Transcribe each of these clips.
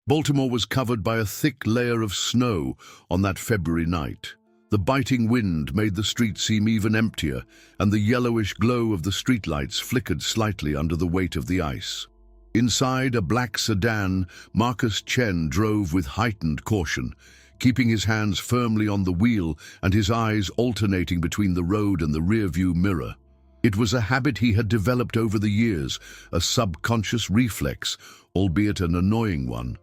Baltimore was covered by a thick layer of snow on that February night. The biting wind made the street seem even emptier, and the yellowish glow of the streetlights flickered slightly under the weight of the ice. Inside a black sedan, Marcus Chen drove with heightened caution, keeping his hands firmly on the wheel and his eyes alternating between the road and the rearview mirror. It was a habit he had developed over the years, a subconscious reflex, albeit an annoying one.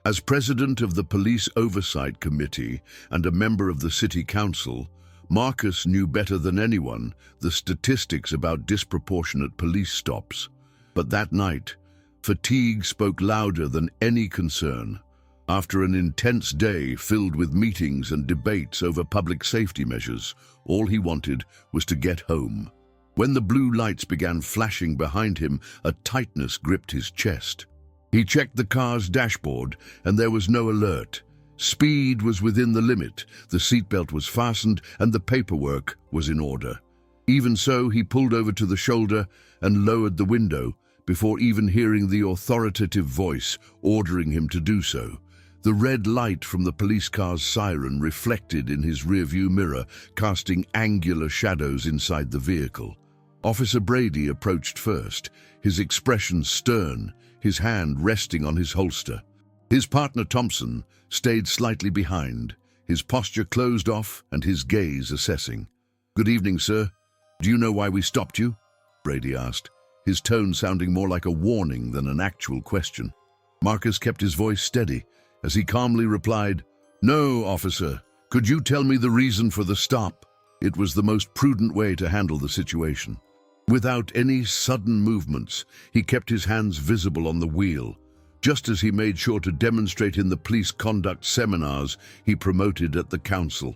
As president of the Police Oversight Committee and a member of the City Council, Marcus knew better than anyone the statistics about disproportionate police stops. But that night, fatigue spoke louder than any concern. After an intense day filled with meetings and debates over public safety measures, all he wanted was to get home. When the blue lights began flashing behind him, a tightness gripped his chest. He checked the car's dashboard, and there was no alert. Speed was within the limit, the seatbelt was fastened, and the paperwork was in order. Even so, he pulled over to the shoulder and lowered the window before even hearing the authoritative voice ordering him to do so. The red light from the police car's siren reflected in his rearview mirror, casting angular shadows inside the vehicle. Officer Brady approached first, his expression stern, his hand resting on his holster. His partner Thompson stayed slightly behind, his posture closed off and his gaze assessing. "Good evening, sir. Do you know why we stopped you?" Brady asked, his tone sounding more like a warning than an actual question. Marcus kept his voice steady as he calmly replied, "No, officer. Could you tell me the reason for the stop?" It was the most prudent way to handle the situation. Without any sudden movements, he kept his hands visible on the wheel, just as he made sure to demonstrate in the police conduct seminars he promoted at the council.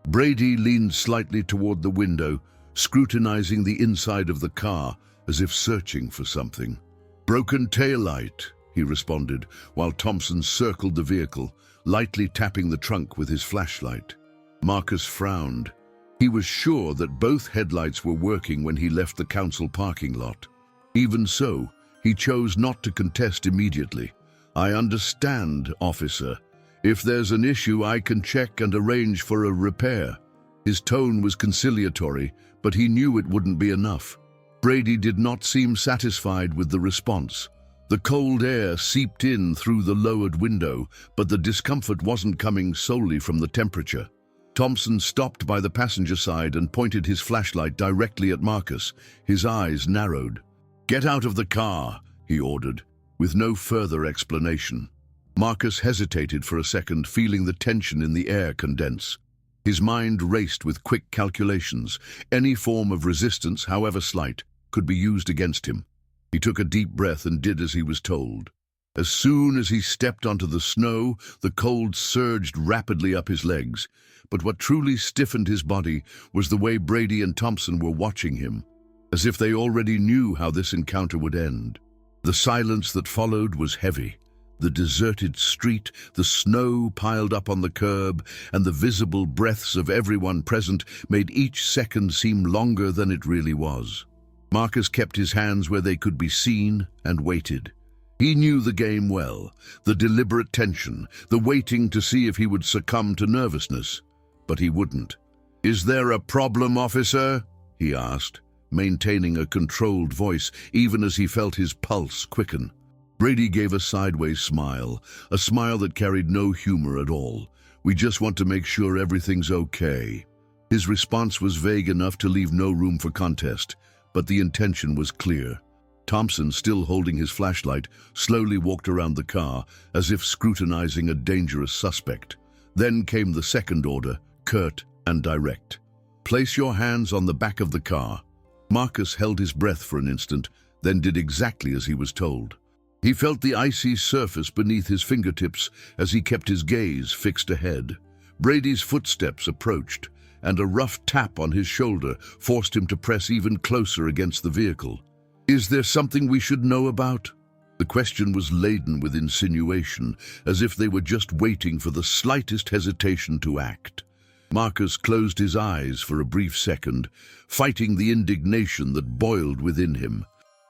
Brady leaned slightly toward the window, scrutinizing the inside of the car as if searching for something. "Broken taillight," he responded, while Thompson circled the vehicle, lightly tapping the trunk with his flashlight. Marcus frowned. He was sure that both headlights were working when he left the council parking lot. Even so, he chose not to contest immediately. "I understand, officer. If there's an issue, I can check and arrange for a repair." His tone was conciliatory, but he knew it wouldn't be enough. Brady did not seem satisfied with the response. The cold air seeped in through the lowered window, but the discomfort wasn't coming solely from the temperature. Thompson stopped by the passenger side and pointed his flashlight directly at Marcus. His eyes narrowed. "Get out of the car," he ordered, with no further explanation. Marcus hesitated for a second, feeling the tension in the air condense. His mind raced with quick calculations. Any form of resistance, however slight, could be used against him. He took a deep breath and did as he was told. As soon as he stepped onto the snow, the cold surged rapidly up his legs. But what truly stiffened his body was the way Brady and Thompson were watching him, as if they already knew how this encounter would end. The silence that followed was heavy. The deserted street, the snow piled up on the curb, and the visible breaths of everyone present made each second seem longer than it really was. Marcus kept his hands where they could be seen and waited. He knew the game well, the deliberate tension, the waiting to see if he would succumb to nervousness. But he wouldn't. "Is there a problem, officer?" he asked, maintaining a controlled voice even as he felt his pulse quicken. Brady gave a sideways smile, a smile that carried no humor at all. "We just want to make sure everything's okay." His response was vague enough to leave no room for contest, but the intention was clear. Thompson, still holding his flashlight, slowly walked around the car, as if scrutinizing a dangerous suspect. Then came the second order, curt and direct. "Place your hands on the back of the car." Marcus held his breath for an instant, then did exactly as he was told. He felt the icy surface beneath his fingertips as he kept his gaze fixed ahead. Brady's footsteps approached, and a rough tap on his shoulder forced him to press even closer against the vehicle. "Is there something we should know about?" The question was laden with insinuation, as if they were just waiting for the slightest hesitation to act. Marcus closed his eyes for a brief second, fighting the indignation that boiled within him.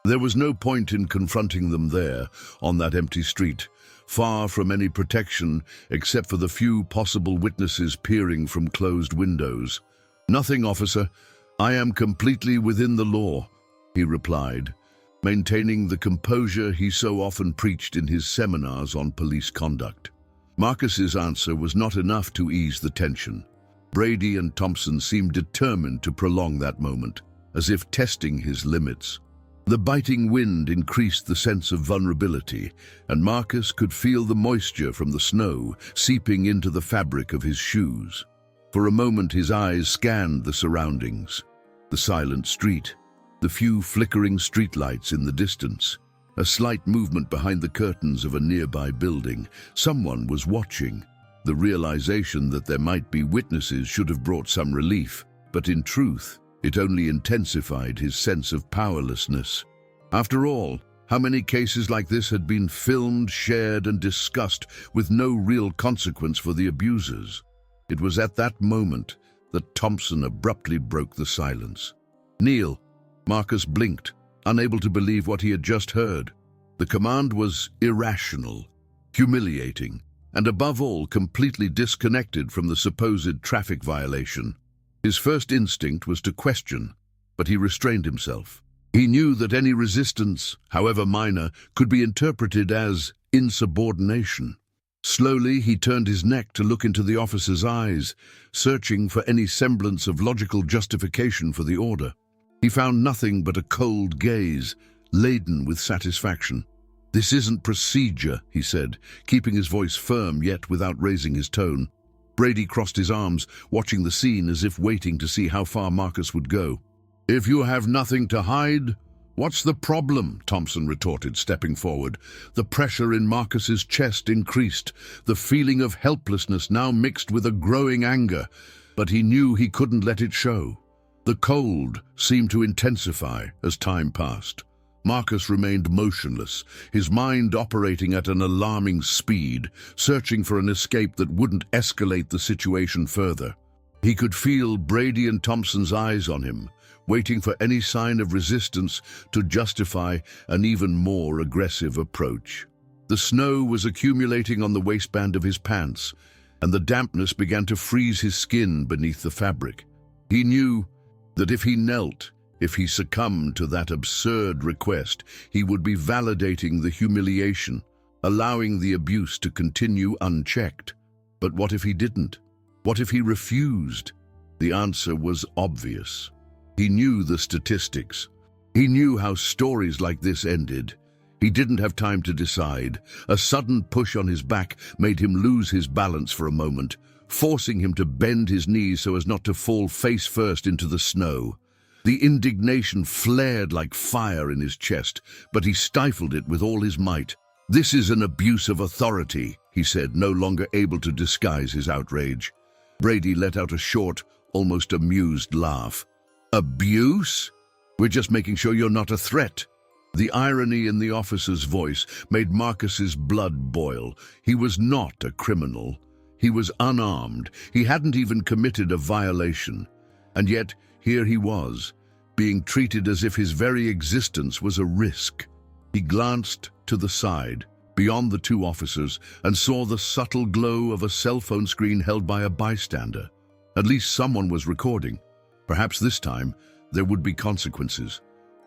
There was no point in confronting them there, on that empty street. far from any protection except for the few possible witnesses peering from closed windows. "Nothing, officer. I am completely within the law," he replied, maintaining the composure he so often preached in his seminars on police conduct. Marcus's answer was not enough to ease the tension. Brady and Thompson seemed determined to prolong that moment, as if testing his limits. The biting wind increased the sense of vulnerability, and Marcus could feel the moisture from the snow seeping into the fabric of his shoes. For a moment his eyes scanned the surroundings. The silent street, the few flickering streetlights in the distance, a slight movement behind the curtains of a nearby building. Someone was watching. The realization that there might be witnesses should have brought some relief, but in truth, it only intensified his sense of powerlessness. After all, how many cases like this had been filmed, shared, and discussed with no real consequence for the abusers? It was at that moment that Thompson abruptly broke the silence. "Neil." Marcus blinked, unable to believe what he had just heard. The command was irrational, humiliating, and above all, completely disconnected from the supposed traffic violation. His first instinct was to question, but he restrained himself. He knew that any resistance, however minor, could be interpreted as insubordination. Slowly, he turned his neck to look into the officer's eyes, searching for any semblance of logical justification for the order. He found nothing but a cold gaze, laden with satisfaction. "This isn't procedure," he said, keeping his voice firm yet without raising his tone. Brady crossed his arms, watching the scene as if waiting to see how far Marcus would go. "If you have nothing to hide, what's the problem?" Thompson retorted, stepping forward. The pressure in Marcus's chest increased, the feeling of helplessness now mixed with a growing anger, but he knew he couldn't let it show. The cold seemed to intensify as time passed. Marcus remained motionless, his mind operating at an alarming speed, searching for an escape that wouldn't escalate the situation further. He could feel Brady and Thompson's eyes on him, waiting for any sign of resistance to justify an even more aggressive approach. The snow was accumulating on the waistband of his pants, and the dampness began to freeze his skin beneath the fabric. He knew that if he knelt, if he succumbed to that absurd request, he would be validating the humiliation, allowing the abuse to continue unchecked. But what if he didn't? What if he refused? The answer was obvious. He knew the statistics. He knew how stories like this ended. He didn't have time to decide. A sudden push on his back made him lose his balance for a moment, forcing him to bend his knees so as not to fall face first into the snow. The indignation flared like fire in his chest, but he stifled it with all his might. "This is an abuse of authority," he said, no longer able to disguise his outrage. Brady let out a short, almost amused laugh. "Abuse? We're just making sure you're not a threat." The irony in the officer's voice made Marcus's blood boil. He was not a criminal. He was unarmed. He hadn't even committed a violation. And yet, here he was, being treated as if his very existence was a risk. He glanced to the side, beyond the two officers, and saw the subtle glow of a cell phone screen held by a bystander. At least someone was recording. Perhaps this time, there would be consequences.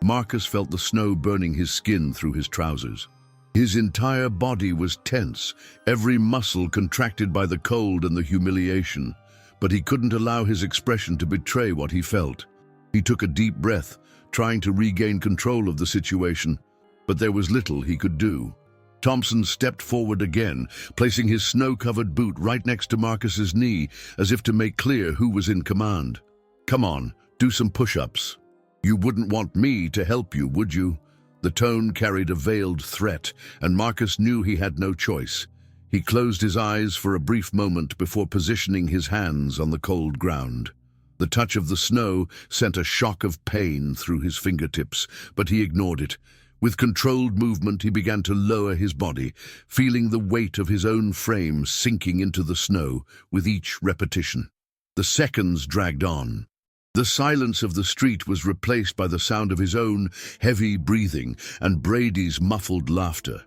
Marcus felt the snow burning his skin through his trousers. His entire body was tense, every muscle contracted by the cold and the humiliation. But he couldn't allow his expression to betray what he felt. He took a deep breath, trying to regain control of the situation, but there was little he could do. Thompson stepped forward again, placing his snow-covered boot right next to Marcus's knee, as if to make clear who was in command. "Come on, do some push-ups." "You wouldn't want me to help you, would you?" The tone carried a veiled threat, and Marcus knew he had no choice. He closed his eyes for a brief moment before positioning his hands on the cold ground. The touch of the snow sent a shock of pain through his fingertips, but he ignored it. With controlled movement, he began to lower his body, feeling the weight of his own frame sinking into the snow with each repetition. The seconds dragged on. The silence of the street was replaced by the sound of his own heavy breathing and Brady's muffled laughter.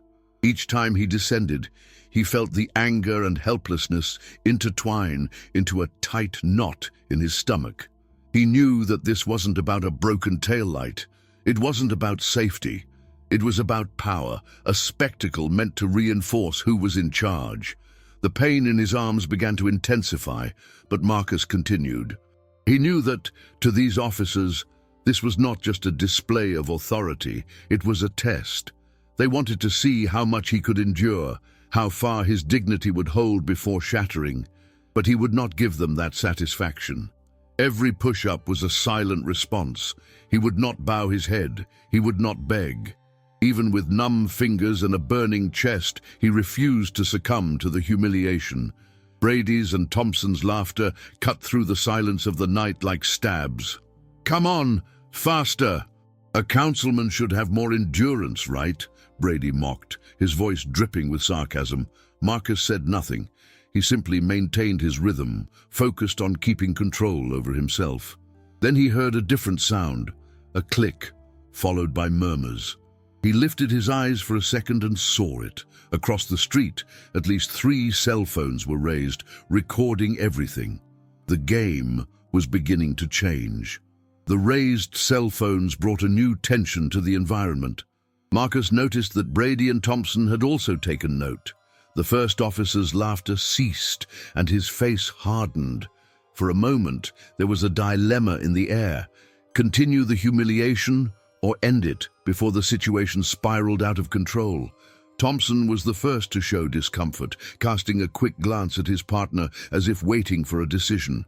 Each time he descended, he felt the anger and helplessness intertwine into a tight knot in his stomach. He knew that this wasn't about a broken taillight. It wasn't about safety. It was about power, a spectacle meant to reinforce who was in charge. The pain in his arms began to intensify, but Marcus continued. He knew that, to these officers, this was not just a display of authority, it was a test. They wanted to see how much he could endure, how far his dignity would hold before shattering, but he would not give them that satisfaction. Every push-up was a silent response. He would not bow his head, he would not beg. Even with numb fingers and a burning chest, he refused to succumb to the humiliation. Brady's and Thompson's laughter cut through the silence of the night like stabs. "Come on, faster! A councilman should have more endurance, right?" Brady mocked, his voice dripping with sarcasm. Marcus said nothing. He simply maintained his rhythm, focused on keeping control over himself. Then he heard a different sound, a click, followed by murmurs. He lifted his eyes for a second and saw it. Across the street, at least 3 cell phones were raised, recording everything. The game was beginning to change. The raised cell phones brought a new tension to the environment. Marcus noticed that Brady and Thompson had also taken note. The first officer's laughter ceased, and his face hardened. For a moment, there was a dilemma in the air. Continue the humiliation or end it before the situation spiraled out of control. Thompson was the first to show discomfort, casting a quick glance at his partner as if waiting for a decision.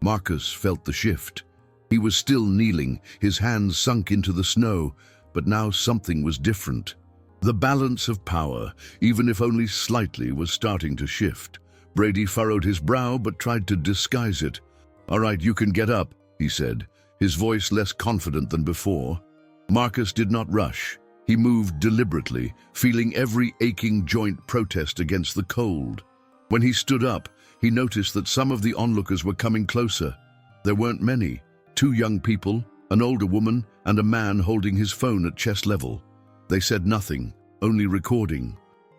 Marcus felt the shift. He was still kneeling, his hands sunk into the snow, but now something was different. The balance of power, even if only slightly, was starting to shift. Brady furrowed his brow but tried to disguise it. "All right, you can get up," he said, his voice less confident than before. Marcus did not rush. He moved deliberately, feeling every aching joint protest against the cold. When he stood up, he noticed that some of the onlookers were coming closer. There weren't many. 2 young people, an older woman, and a man holding his phone at chest level. They said nothing, only recording.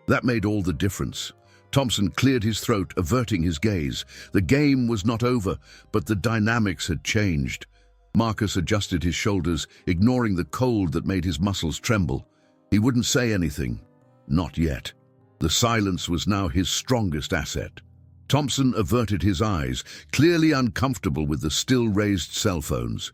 That made all the difference. Thompson cleared his throat, averting his gaze. The game was not over, but the dynamics had changed. Marcus adjusted his shoulders, ignoring the cold that made his muscles tremble. He wouldn't say anything. Not yet. The silence was now his strongest asset. Thompson averted his eyes, clearly uncomfortable with the still-raised cell phones.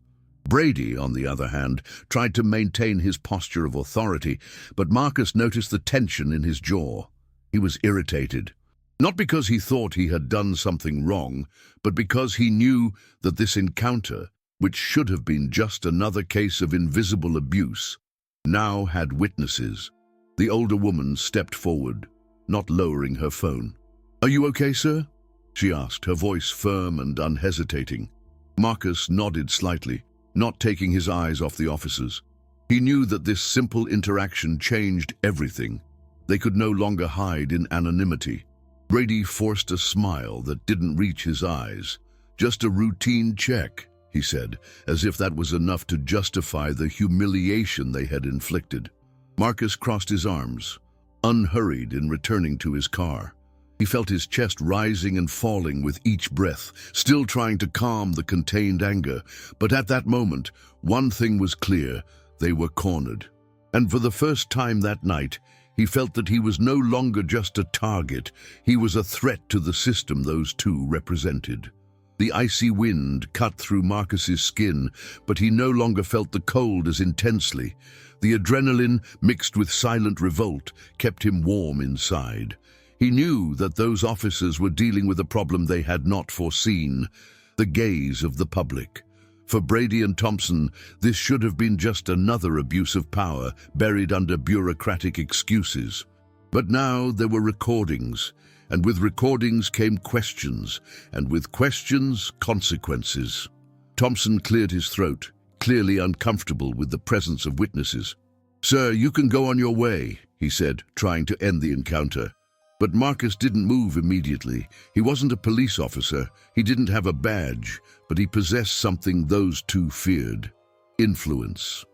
Brady, on the other hand, tried to maintain his posture of authority, but Marcus noticed the tension in his jaw. He was irritated. Not because he thought he had done something wrong, but because he knew that this encounter, which should have been just another case of invisible abuse, now had witnesses. The older woman stepped forward, not lowering her phone. "Are you okay, sir?" she asked, her voice firm and unhesitating. Marcus nodded slightly, not taking his eyes off the officers. He knew that this simple interaction changed everything. They could no longer hide in anonymity. Brady forced a smile that didn't reach his eyes. "Just a routine check," he said, as if that was enough to justify the humiliation they had inflicted. Marcus crossed his arms, unhurried in returning to his car. He felt his chest rising and falling with each breath, still trying to calm the contained anger. But at that moment, one thing was clear: they were cornered. And for the first time that night, he felt that he was no longer just a target. He was a threat to the system those 2 represented. The icy wind cut through Marcus's skin, but he no longer felt the cold as intensely. The adrenaline, mixed with silent revolt, kept him warm inside. He knew that those officers were dealing with a problem they had not foreseen: the gaze of the public. For Brady and Thompson, this should have been just another abuse of power, buried under bureaucratic excuses. But now there were recordings, and with recordings came questions, and with questions, consequences. Thompson cleared his throat, clearly uncomfortable with the presence of witnesses. "Sir, you can go on your way," he said, trying to end the encounter. But Marcus didn't move immediately. He wasn't a police officer, he didn't have a badge, but he possessed something those 2 feared: influence.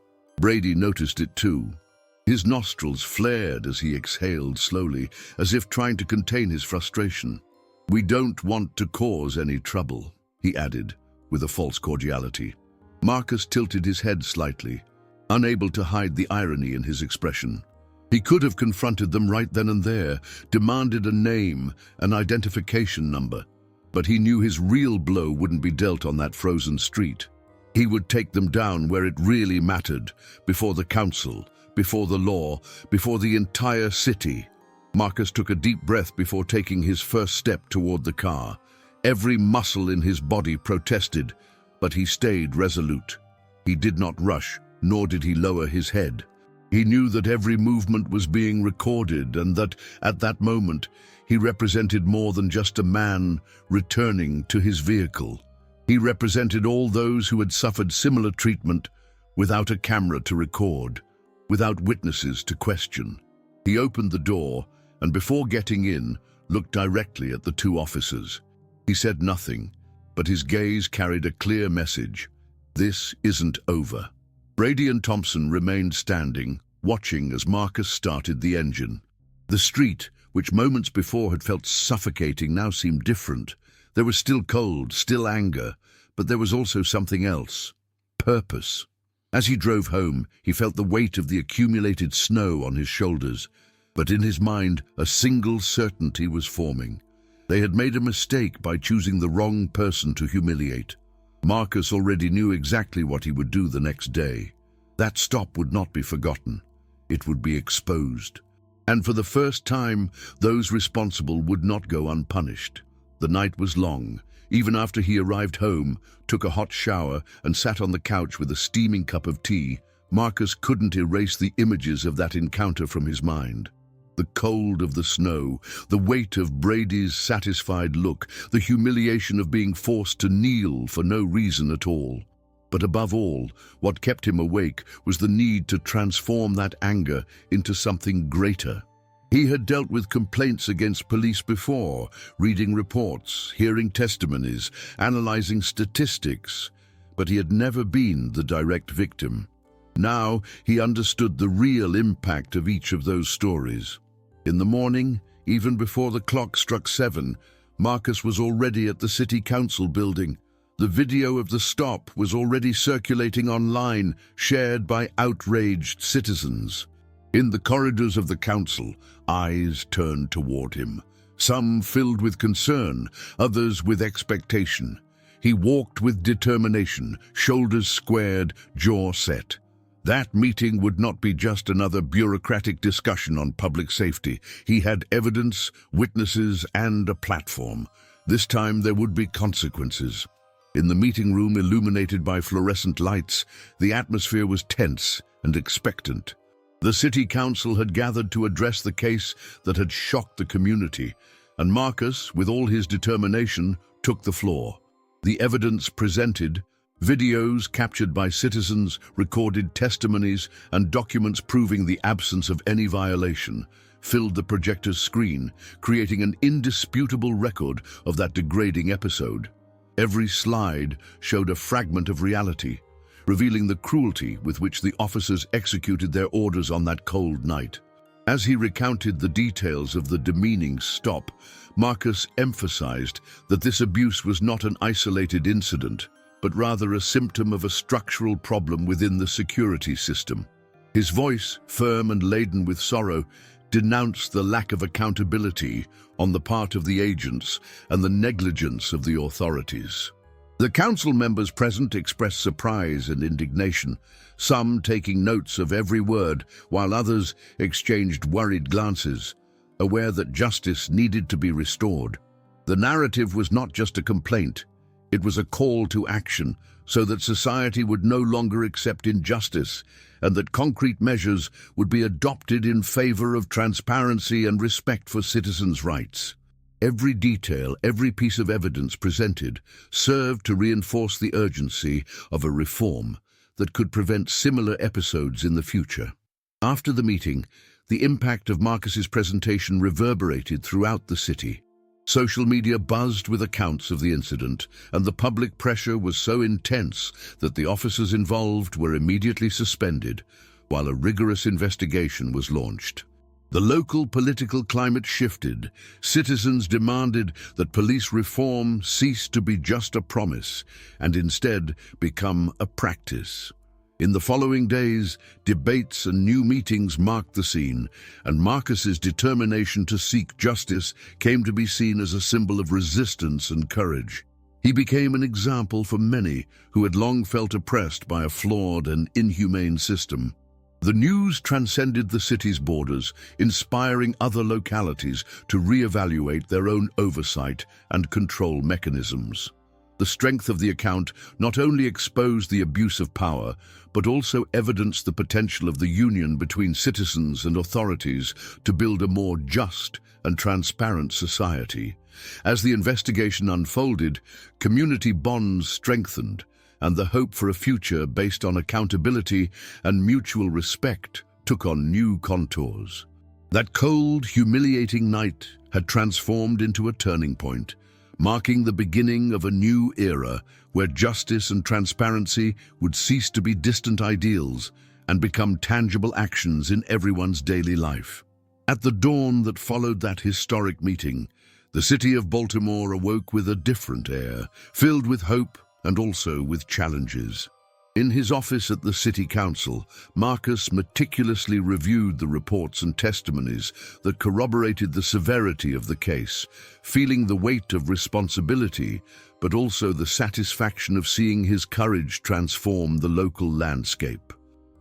Brady noticed it too. His nostrils flared as he exhaled slowly, as if trying to contain his frustration. "We don't want to cause any trouble," he added, with a false cordiality. Marcus tilted his head slightly, unable to hide the irony in his expression. He could have confronted them right then and there, demanded a name, an identification number, but he knew his real blow wouldn't be dealt on that frozen street. He would take them down where it really mattered, before the council, before the law, before the entire city. Marcus took a deep breath before taking his first step toward the car. Every muscle in his body protested, but he stayed resolute. He did not rush, nor did he lower his head. He knew that every movement was being recorded and that, at that moment, he represented more than just a man returning to his vehicle. He represented all those who had suffered similar treatment without a camera to record, without witnesses to question. He opened the door and, before getting in, looked directly at the two officers. He said nothing, but his gaze carried a clear message. This isn't over. Brady and Thompson remained standing, watching as Marcus started the engine. The street, which moments before had felt suffocating, now seemed different. There was still cold, still anger, but there was also something else. Purpose. As he drove home, he felt the weight of the accumulated snow on his shoulders, but in his mind a single certainty was forming. They had made a mistake by choosing the wrong person to humiliate. Marcus already knew exactly what he would do the next day. That stop would not be forgotten. It would be exposed. And for the first time, those responsible would not go unpunished. The night was long. Even after he arrived home, took a hot shower, and sat on the couch with a steaming cup of tea, Marcus couldn't erase the images of that encounter from his mind. The cold of the snow, the weight of Brady's satisfied look, the humiliation of being forced to kneel for no reason at all. But above all, what kept him awake was the need to transform that anger into something greater. He had dealt with complaints against police before, reading reports, hearing testimonies, analyzing statistics, but he had never been the direct victim. Now he understood the real impact of each of those stories. In the morning, even before the clock struck 7, Marcus was already at the city council building. The video of the stop was already circulating online, shared by outraged citizens. In the corridors of the council, eyes turned toward him, some filled with concern, others with expectation. He walked with determination, shoulders squared, jaw set. That meeting would not be just another bureaucratic discussion on public safety. He had evidence, witnesses, and a platform. This time there would be consequences. In the meeting room, illuminated by fluorescent lights, the atmosphere was tense and expectant. The city council had gathered to address the case that had shocked the community, and Marcus, with all his determination, took the floor. The evidence presented, videos captured by citizens, recorded testimonies, and documents proving the absence of any violation, filled the projector's screen, creating an indisputable record of that degrading episode. Every slide showed a fragment of reality, revealing the cruelty with which the officers executed their orders on that cold night. As he recounted the details of the demeaning stop, Marcus emphasized that this abuse was not an isolated incident, but rather a symptom of a structural problem within the security system. His voice, firm and laden with sorrow, denounced the lack of accountability on the part of the agents and the negligence of the authorities. The council members present expressed surprise and indignation, some taking notes of every word, while others exchanged worried glances, aware that justice needed to be restored. The narrative was not just a complaint, it was a call to action, so that society would no longer accept injustice and that concrete measures would be adopted in favor of transparency and respect for citizens' rights. Every detail, every piece of evidence presented served to reinforce the urgency of a reform that could prevent similar episodes in the future. After the meeting, the impact of Marcus's presentation reverberated throughout the city. Social media buzzed with accounts of the incident, and the public pressure was so intense that the officers involved were immediately suspended, while a rigorous investigation was launched. The local political climate shifted. Citizens demanded that police reform cease to be just a promise and instead become a practice. In the following days, debates and new meetings marked the scene, and Marcus's determination to seek justice came to be seen as a symbol of resistance and courage. He became an example for many who had long felt oppressed by a flawed and inhumane system. The news transcended the city's borders, inspiring other localities to reevaluate their own oversight and control mechanisms. The strength of the account not only exposed the abuse of power, but also evidenced the potential of the union between citizens and authorities to build a more just and transparent society. As the investigation unfolded, community bonds strengthened, and the hope for a future based on accountability and mutual respect took on new contours. That cold, humiliating night had transformed into a turning point, marking the beginning of a new era where justice and transparency would cease to be distant ideals and become tangible actions in everyone's daily life. At the dawn that followed that historic meeting, the city of Baltimore awoke with a different air, filled with hope and also with challenges. In his office at the City Council, Marcus meticulously reviewed the reports and testimonies that corroborated the severity of the case, feeling the weight of responsibility, but also the satisfaction of seeing his courage transform the local landscape.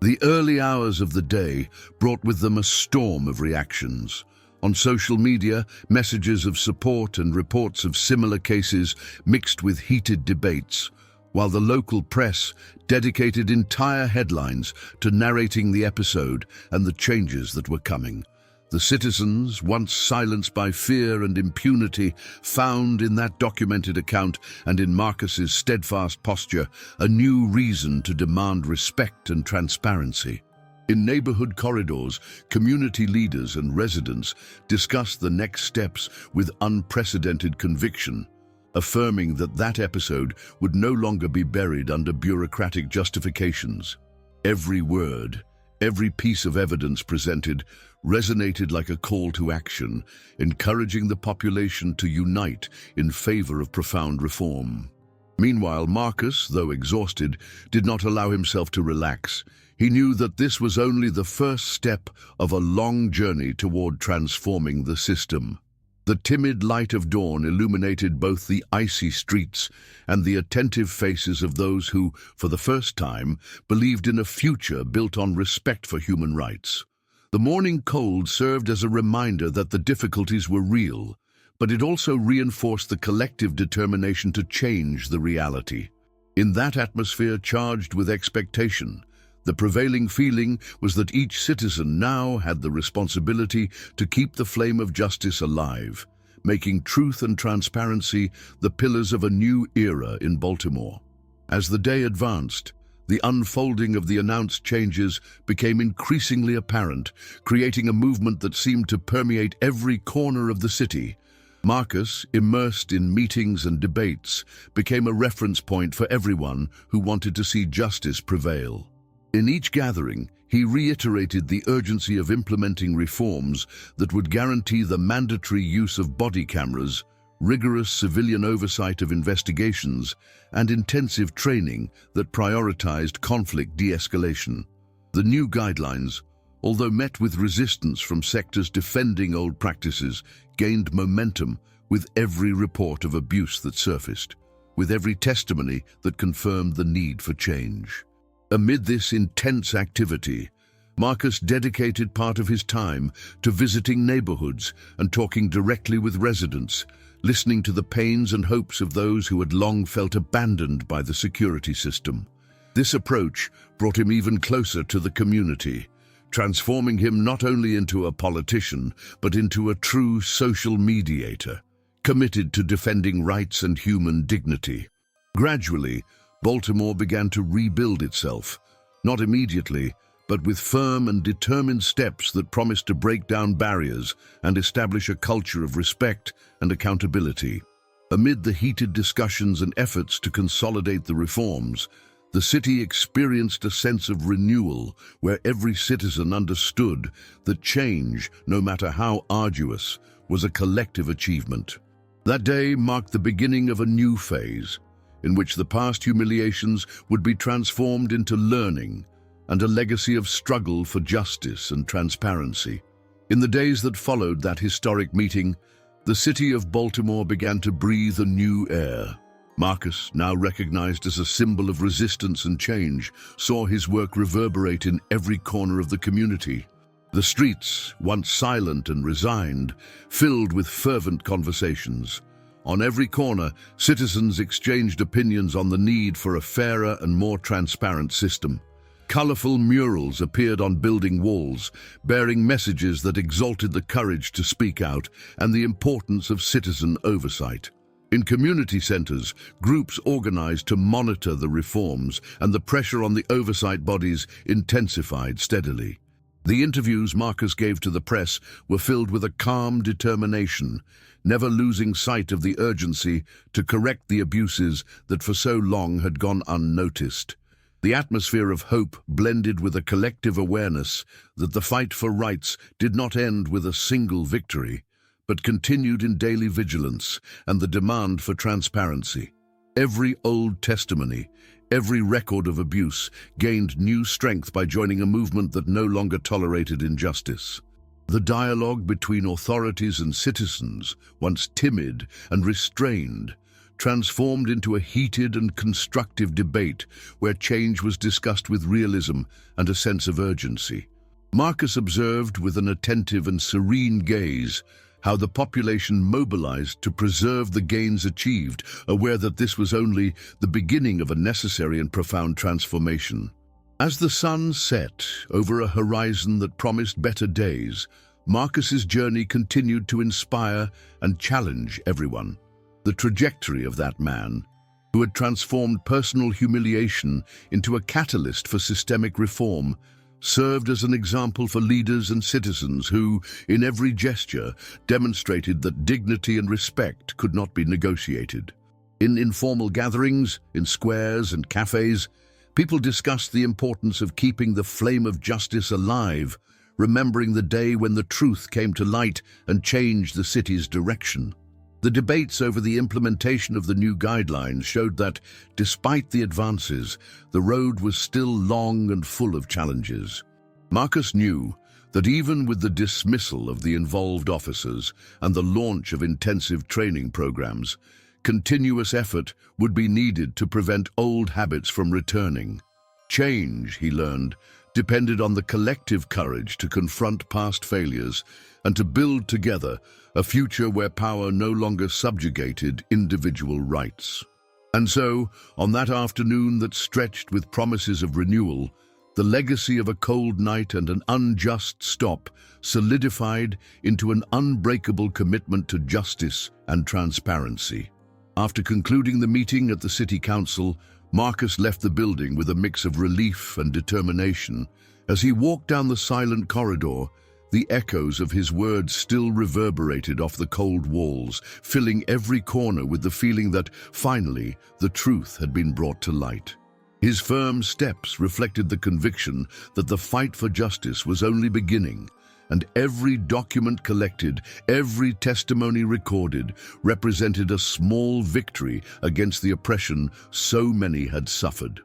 The early hours of the day brought with them a storm of reactions. On social media, messages of support and reports of similar cases mixed with heated debates, while the local press dedicated entire headlines to narrating the episode and the changes that were coming. The citizens, once silenced by fear and impunity, found in that documented account and in Marcus's steadfast posture a new reason to demand respect and transparency. In neighborhood corridors, community leaders and residents discussed the next steps with unprecedented conviction, affirming that that episode would no longer be buried under bureaucratic justifications. Every word, every piece of evidence presented resonated like a call to action, encouraging the population to unite in favor of profound reform. Meanwhile, Marcus, though exhausted, did not allow himself to relax. He knew that this was only the first step of a long journey toward transforming the system. The timid light of dawn illuminated both the icy streets and the attentive faces of those who, for the first time, believed in a future built on respect for human rights. The morning cold served as a reminder that the difficulties were real, but it also reinforced the collective determination to change the reality. In that atmosphere charged with expectation, the prevailing feeling was that each citizen now had the responsibility to keep the flame of justice alive, making truth and transparency the pillars of a new era in Baltimore. As the day advanced, the unfolding of the announced changes became increasingly apparent, creating a movement that seemed to permeate every corner of the city. Marcus, immersed in meetings and debates, became a reference point for everyone who wanted to see justice prevail. In each gathering, he reiterated the urgency of implementing reforms that would guarantee the mandatory use of body cameras, rigorous civilian oversight of investigations, and intensive training that prioritized conflict de-escalation. The new guidelines, although met with resistance from sectors defending old practices, gained momentum with every report of abuse that surfaced, with every testimony that confirmed the need for change. Amid this intense activity, Marcus dedicated part of his time to visiting neighborhoods and talking directly with residents, listening to the pains and hopes of those who had long felt abandoned by the security system. This approach brought him even closer to the community, transforming him not only into a politician, but into a true social mediator, committed to defending rights and human dignity. Gradually, Baltimore began to rebuild itself, not immediately, but with firm and determined steps that promised to break down barriers and establish a culture of respect and accountability. Amid the heated discussions and efforts to consolidate the reforms, The city experienced a sense of renewal where every citizen understood that change, no matter how arduous, was a collective achievement. That day marked the beginning of a new phase, in which the past humiliations would be transformed into learning and a legacy of struggle for justice and transparency. In the days that followed that historic meeting, the city of Baltimore began to breathe a new air. Marcus, now recognized as a symbol of resistance and change, saw his work reverberate in every corner of the community. The streets, once silent and resigned, filled with fervent conversations. On every corner, citizens exchanged opinions on the need for a fairer and more transparent system. Colorful murals appeared on building walls, bearing messages that exalted the courage to speak out and the importance of citizen oversight. In community centers, groups organized to monitor the reforms, and the pressure on the oversight bodies intensified steadily. The interviews Marcus gave to the press were filled with a calm determination, never losing sight of the urgency to correct the abuses that for so long had gone unnoticed. The atmosphere of hope blended with a collective awareness that the fight for rights did not end with a single victory, but continued in daily vigilance and the demand for transparency. Every old testimony, every record of abuse gained new strength by joining a movement that no longer tolerated injustice. The dialogue between authorities and citizens, once timid and restrained, transformed into a heated and constructive debate where change was discussed with realism and a sense of urgency. Marcus observed with an attentive and serene gaze how the population mobilized to preserve the gains achieved, aware that this was only the beginning of a necessary and profound transformation. As the sun set over a horizon that promised better days, Marcus's journey continued to inspire and challenge everyone. The trajectory of that man, who had transformed personal humiliation into a catalyst for systemic reform, served as an example for leaders and citizens who, in every gesture, demonstrated that dignity and respect could not be negotiated. In informal gatherings, in squares and cafes, people discussed the importance of keeping the flame of justice alive, remembering the day when the truth came to light and changed the city's direction. The debates over the implementation of the new guidelines showed that, despite the advances, the road was still long and full of challenges. Marcus knew that even with the dismissal of the involved officers and the launch of intensive training programs, continuous effort would be needed to prevent old habits from returning. Change, he learned, depended on the collective courage to confront past failures and to build together a future where power no longer subjugated individual rights. And so, on that afternoon that stretched with promises of renewal, the legacy of a cold night and an unjust stop solidified into an unbreakable commitment to justice and transparency. After concluding the meeting at the City Council, Marcus left the building with a mix of relief and determination. As he walked down the silent corridor, the echoes of his words still reverberated off the cold walls, filling every corner with the feeling that, finally, the truth had been brought to light. His firm steps reflected the conviction that the fight for justice was only beginning, and every document collected, every testimony recorded, represented a small victory against the oppression so many had suffered.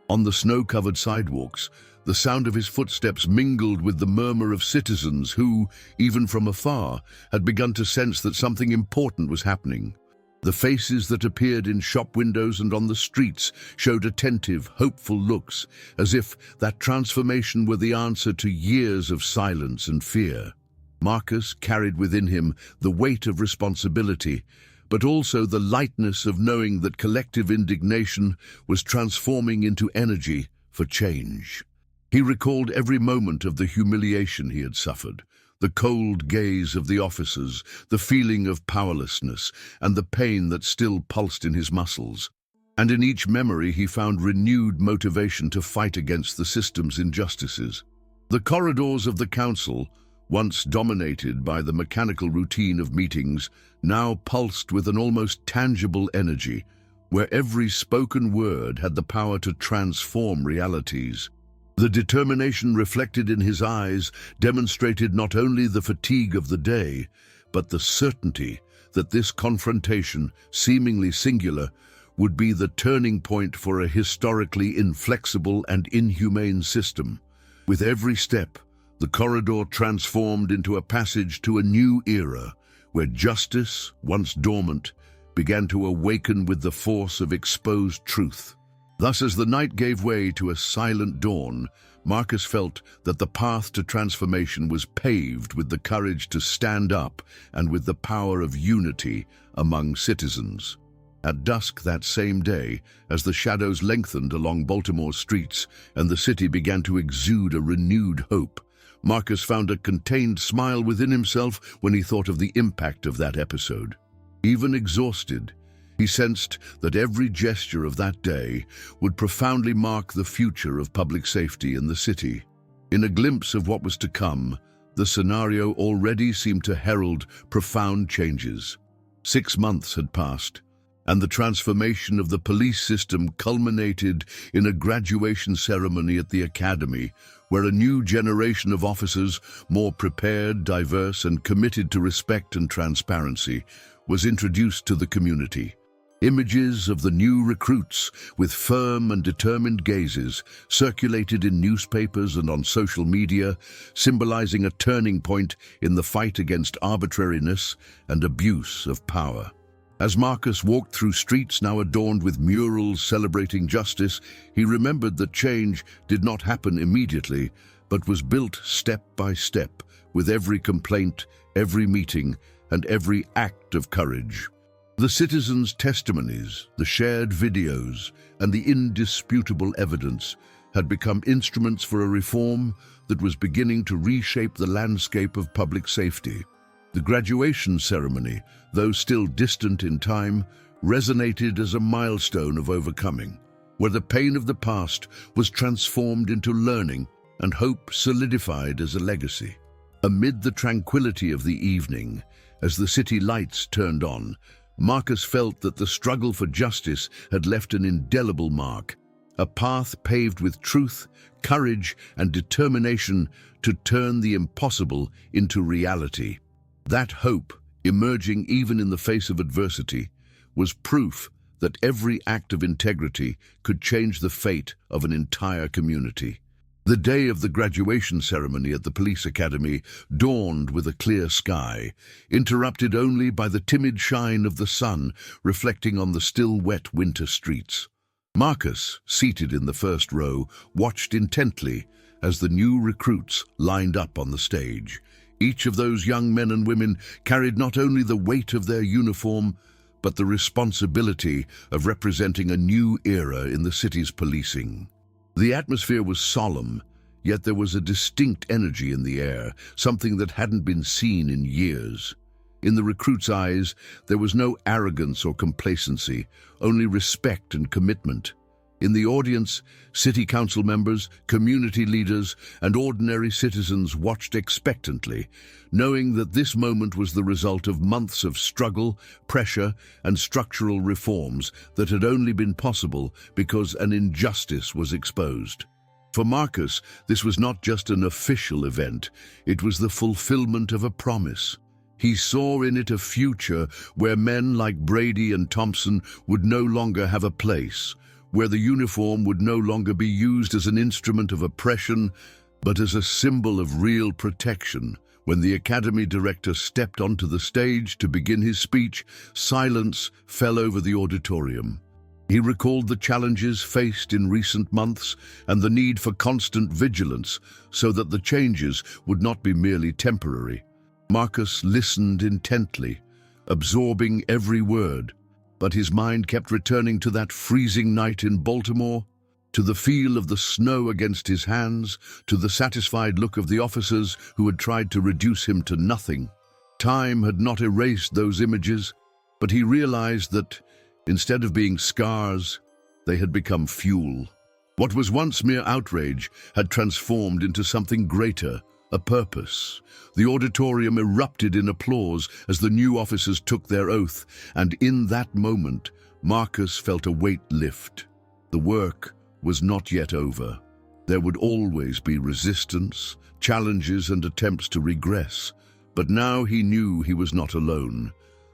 On the snow-covered sidewalks, the sound of his footsteps mingled with the murmur of citizens who, even from afar, had begun to sense that something important was happening. The faces that appeared in shop windows and on the streets showed attentive, hopeful looks, as if that transformation were the answer to years of silence and fear. Marcus carried within him the weight of responsibility, but also the lightness of knowing that collective indignation was transforming into energy for change. He recalled every moment of the humiliation he had suffered, the cold gaze of the officers, the feeling of powerlessness, and the pain that still pulsed in his muscles. And in each memory he found renewed motivation to fight against the system's injustices. The corridors of the council, once dominated by the mechanical routine of meetings, now pulsed with an almost tangible energy, where every spoken word had the power to transform realities. The determination reflected in his eyes demonstrated not only the fatigue of the day, but the certainty that this confrontation, seemingly singular, would be the turning point for a historically inflexible and inhumane system. With every step, the corridor transformed into a passage to a new era, where justice, once dormant, began to awaken with the force of exposed truth. Thus, as the night gave way to a silent dawn, Marcus felt that the path to transformation was paved with the courage to stand up and with the power of unity among citizens. At dusk that same day, as the shadows lengthened along Baltimore's streets and the city began to exude a renewed hope, Marcus found a contained smile within himself when he thought of the impact of that episode. Even exhausted, he sensed that every gesture of that day would profoundly mark the future of public safety in the city. In a glimpse of what was to come, the scenario already seemed to herald profound changes. 6 months had passed, and the transformation of the police system culminated in a graduation ceremony at the academy, where a new generation of officers, more prepared, diverse, and committed to respect and transparency, was introduced to the community. Images of the new recruits with firm and determined gazes circulated in newspapers and on social media, symbolizing a turning point in the fight against arbitrariness and abuse of power. As Marcus walked through streets now adorned with murals celebrating justice, he remembered that change did not happen immediately, but was built step by step, with every complaint, every meeting, and every act of courage. The citizens' testimonies, the shared videos, and the indisputable evidence had become instruments for a reform that was beginning to reshape the landscape of public safety. The graduation ceremony, though still distant in time, resonated as a milestone of overcoming, where the pain of the past was transformed into learning and hope solidified as a legacy. Amid the tranquility of the evening, as the city lights turned on, Marcus felt that the struggle for justice had left an indelible mark, a path paved with truth, courage, and determination to turn the impossible into reality. That hope, emerging even in the face of adversity, was proof that every act of integrity could change the fate of an entire community. The day of the graduation ceremony at the police academy dawned with a clear sky, interrupted only by the timid shine of the sun reflecting on the still wet winter streets. Marcus, seated in the first row, watched intently as the new recruits lined up on the stage. Each of those young men and women carried not only the weight of their uniform, but the responsibility of representing a new era in the city's policing. The atmosphere was solemn, yet there was a distinct energy in the air, something that hadn't been seen in years. In the recruits' eyes, there was no arrogance or complacency, only respect and commitment. In the audience, city council members, community leaders, and ordinary citizens watched expectantly, knowing that this moment was the result of months of struggle, pressure, and structural reforms that had only been possible because an injustice was exposed. For Marcus, this was not just an official event, it was the fulfillment of a promise. He saw in it a future where men like Brady and Thompson would no longer have a place, where the uniform would no longer be used as an instrument of oppression, but as a symbol of real protection. When the academy director stepped onto the stage to begin his speech, silence fell over the auditorium. He recalled the challenges faced in recent months and the need for constant vigilance so that the changes would not be merely temporary. Marcus listened intently, absorbing every word, but his mind kept returning to that freezing night in Baltimore, to the feel of the snow against his hands, to the satisfied look of the officers who had tried to reduce him to nothing. Time had not erased those images, but he realized that, instead of being scars, they had become fuel. What was once mere outrage had transformed into something greater, a purpose. The auditorium erupted in applause as the new officers took their oath, and in that moment, Marcus felt a weight lift. The work was not yet over. There would always be resistance, challenges, and attempts to regress. But now he knew he was not alone.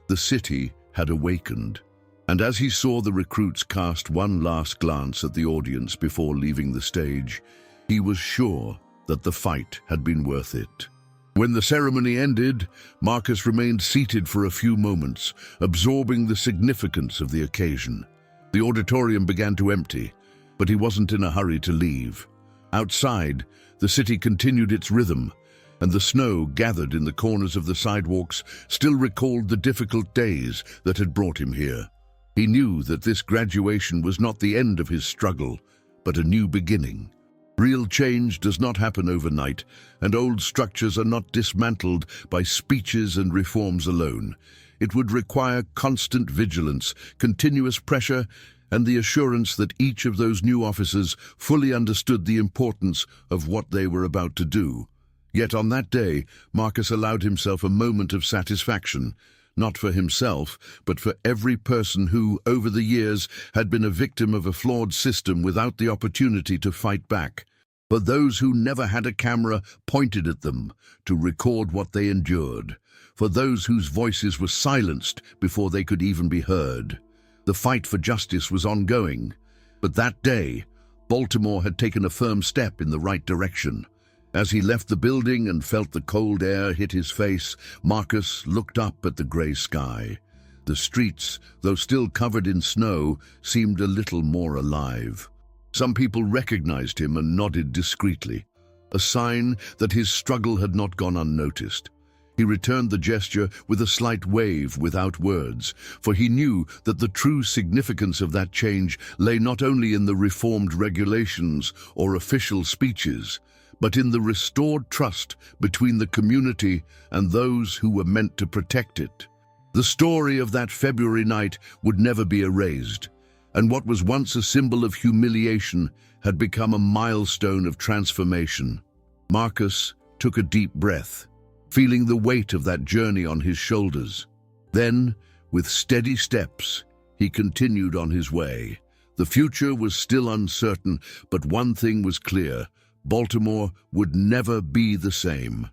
The city had awakened. And as he saw the recruits cast one last glance at the audience before leaving the stage, he was sure that the fight had been worth it. When the ceremony ended, Marcus remained seated for a few moments, absorbing the significance of the occasion. The auditorium began to empty, but he wasn't in a hurry to leave. Outside, the city continued its rhythm, and the snow gathered in the corners of the sidewalks still recalled the difficult days that had brought him here. He knew that this graduation was not the end of his struggle, but a new beginning. Real change does not happen overnight, and old structures are not dismantled by speeches and reforms alone. It would require constant vigilance, continuous pressure, and the assurance that each of those new officers fully understood the importance of what they were about to do. Yet on that day, Marcus allowed himself a moment of satisfaction, not for himself, but for every person who, over the years, had been a victim of a flawed system without the opportunity to fight back. For those who never had a camera pointed at them to record what they endured. For those whose voices were silenced before they could even be heard. The fight for justice was ongoing, but that day, Baltimore had taken a firm step in the right direction. As he left the building and felt the cold air hit his face, Marcus looked up at the gray sky. The streets, though still covered in snow, seemed a little more alive. Some people recognized him and nodded discreetly, a sign that his struggle had not gone unnoticed. He returned the gesture with a slight wave without words, for he knew that the true significance of that change lay not only in the reformed regulations or official speeches, but in the restored trust between the community and those who were meant to protect it. The story of that February night would never be erased, and what was once a symbol of humiliation had become a milestone of transformation. Marcus took a deep breath, feeling the weight of that journey on his shoulders. Then, with steady steps, he continued on his way. The future was still uncertain, but one thing was clear: Baltimore would never be the same.